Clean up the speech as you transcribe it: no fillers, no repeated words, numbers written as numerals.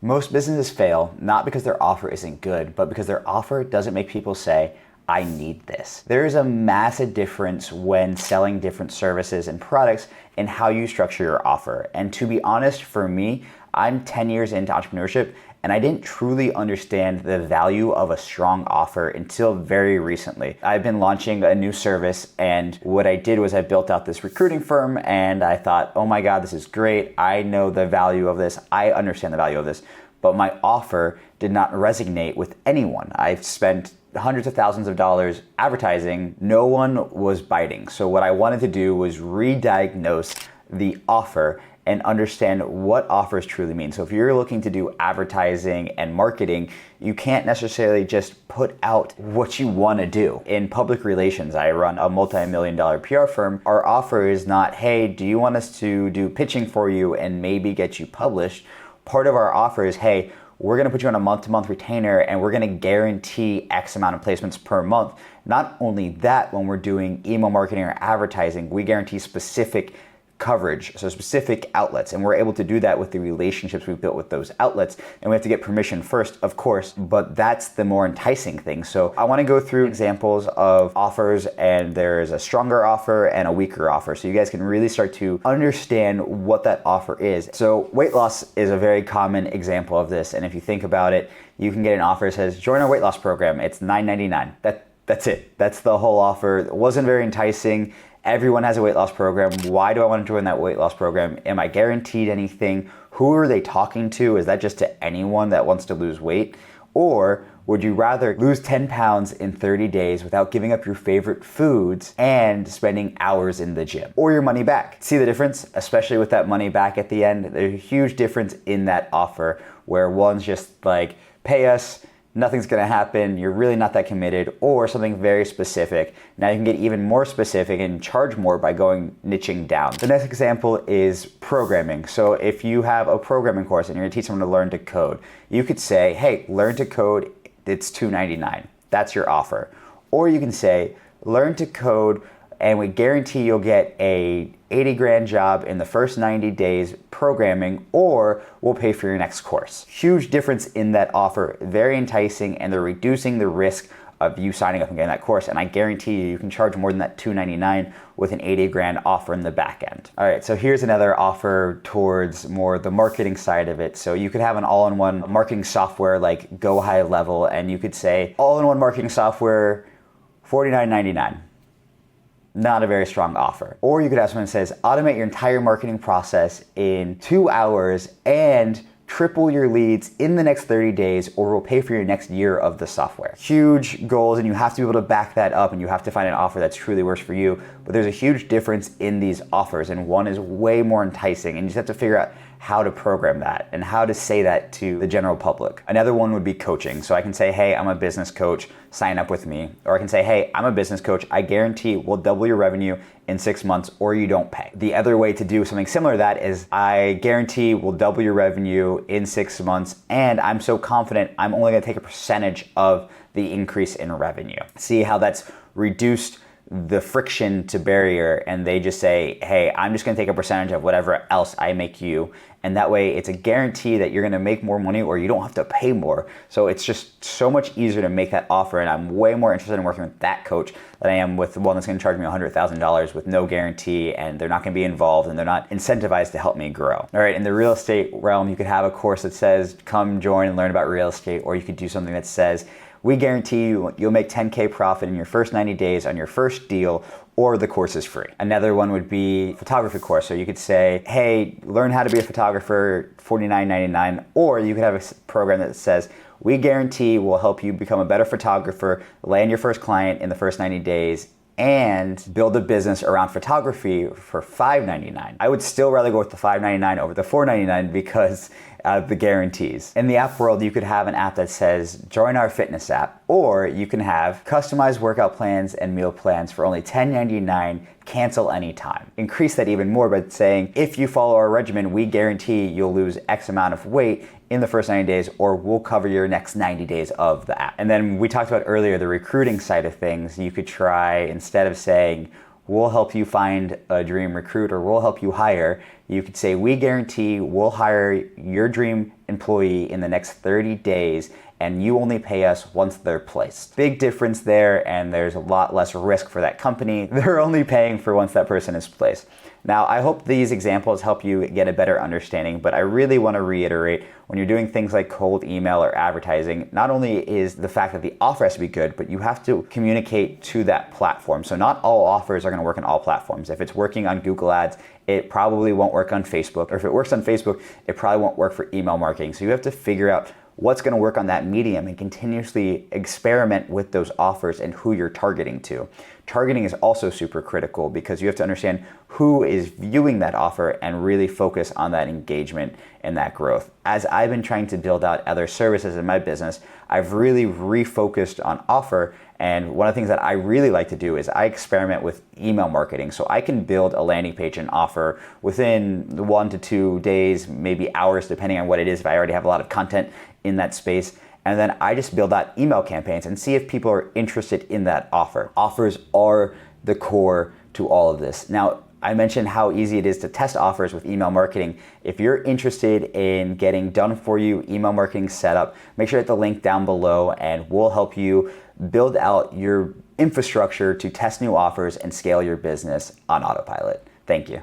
Most businesses fail not because their offer isn't good, but because their offer doesn't make people say, I need this. There is a massive difference when selling different services and products in how you structure your offer. And to be honest, for me, I'm 10 years into entrepreneurship and I didn't truly understand the value of a strong offer until very recently. I've been launching a new service, and what I did was I built out this recruiting firm, and I thought, oh my God, this is great. I know the value of this. I understand the value of this. But my offer did not resonate with anyone. I've spent hundreds of thousands of dollars advertising. No one was biting. So what I wanted to do was re-diagnose the offer and understand what offers truly mean. So if you're looking to do advertising and marketing, you can't necessarily just put out what you want to do. In public relations, I run a multi-million-dollar PR firm. Our offer is not, hey, do you want us to do pitching for you and maybe get you published? Part of our offer is, hey, we're gonna put you on a month-to-month retainer and we're gonna guarantee X amount of placements per month. Not only that, when we're doing email marketing or advertising, we guarantee specific coverage, so specific outlets, and we're able to do that with the relationships we've built with those outlets, and we have to get permission first, of course, but that's the more enticing thing. So I want to go through examples of offers, and there's a stronger offer and a weaker offer, so you guys can really start to understand what that offer is. So weight loss is a very common example of this, and if you think about it, you can get an offer that says, join our weight loss program, it's $9.99. That's it. That's the whole offer. It wasn't very enticing. Everyone has a weight loss program. Why do I want to join that weight loss program? Am I guaranteed anything? Who are they talking to? Is that just to anyone that wants to lose weight? Or would you rather lose 10 pounds in 30 days without giving up your favorite foods and spending hours in the gym? Or your money back? See the difference? Especially with that money back at the end. There's a huge difference in that offer where one's just like, pay us, nothing's gonna happen, you're really not that committed, or something very specific. Now you can get even more specific and charge more by niching down. The next example is programming. So if you have a programming course and you're gonna teach someone to learn to code, you could say, hey, learn to code, it's $2.99. That's your offer. Or you can say, learn to code and we guarantee you'll get a 80 grand job in the first 90 days programming, or we'll pay for your next course. Huge difference in that offer, very enticing, and they're reducing the risk of you signing up and getting that course. And I guarantee you can charge more than that $2.99 with an 80 grand offer in the back end. All right, so here's another offer towards more the marketing side of it. So you could have an all-in-one marketing software like Go High Level, and you could say all-in-one marketing software, $49.99. Not a very strong offer. Or you could have someone that says, automate your entire marketing process in 2 hours and triple your leads in the next 30 days, or we'll pay for your next year of the software. Huge goals, and you have to be able to back that up, and you have to find an offer that truly works for you. But there's a huge difference in these offers, and one is way more enticing, and you just have to figure out how to program that and how to say that to the general public. Another one would be coaching. So I can say, hey, I'm a business coach, sign up with me. Or I can say, hey, I'm a business coach, I guarantee we'll double your revenue in 6 months, or you don't pay. The other way to do something similar to that is, I guarantee we'll double your revenue in 6 months, and I'm so confident I'm only gonna take a percentage of the increase in revenue. See how that's reduced the friction to barrier, and they just say, hey, I'm just gonna take a percentage of whatever else I make you, and that way it's a guarantee that you're gonna make more money or you don't have to pay more. So it's just so much easier to make that offer, and I'm way more interested in working with that coach than I am with one that's gonna charge me $100,000 with no guarantee, and they're not gonna be involved and they're not incentivized to help me grow. All right, in the real estate realm, you could have a course that says, come join and learn about real estate, or you could do something that says, we guarantee you'll make 10K profit in your first 90 days on your first deal, or the course is free. Another one would be photography course. So you could say, hey, learn how to be a photographer, $49.99, or you could have a program that says, we guarantee we'll help you become a better photographer, land your first client in the first 90 days, and build a business around photography for $5.99. I would still rather go with the $5.99 over the $4.99 because the guarantees. In the app world, you could have an app that says, join our fitness app, or you can have customized workout plans and meal plans for only $10.99, cancel anytime. Increase that even more by saying, if you follow our regimen, we guarantee you'll lose X amount of weight in the first 90 days, or we'll cover your next 90 days of the app. And then we talked about earlier, the recruiting side of things. You could try, instead of saying, we'll help you find a dream recruit or we'll help you hire, You could say, we guarantee we'll hire your dream employee in the next 30 days and you only pay us once they're placed. Big difference there, and there's a lot less risk for that company. They're only paying for once that person is placed. Now, I hope these examples help you get a better understanding, but I really want to reiterate, when you're doing things like cold email or advertising, not only is the fact that the offer has to be good, but you have to communicate to that platform. So not all offers are going to work on all platforms. If it's working on Google Ads, it probably won't work on Facebook. Or if it works on Facebook, it probably won't work for email marketing. So you have to figure out what's going to work on that medium and continuously experiment with those offers and who you're targeting to. Targeting is also super critical because you have to understand who is viewing that offer and really focus on that engagement and that growth. As I've been trying to build out other services in my business, I've really refocused on offer. And one of the things that I really like to do is I experiment with email marketing. So I can build a landing page and offer within 1 to 2 days, maybe hours, depending on what it is, if I already have a lot of content in that space. And then I just build out email campaigns and see if people are interested in that offer. Offers are the core to all of this. Now, I mentioned how easy it is to test offers with email marketing. If you're interested in getting done for you email marketing setup, make sure to hit the link down below and we'll help you build out your infrastructure to test new offers and scale your business on autopilot. Thank you.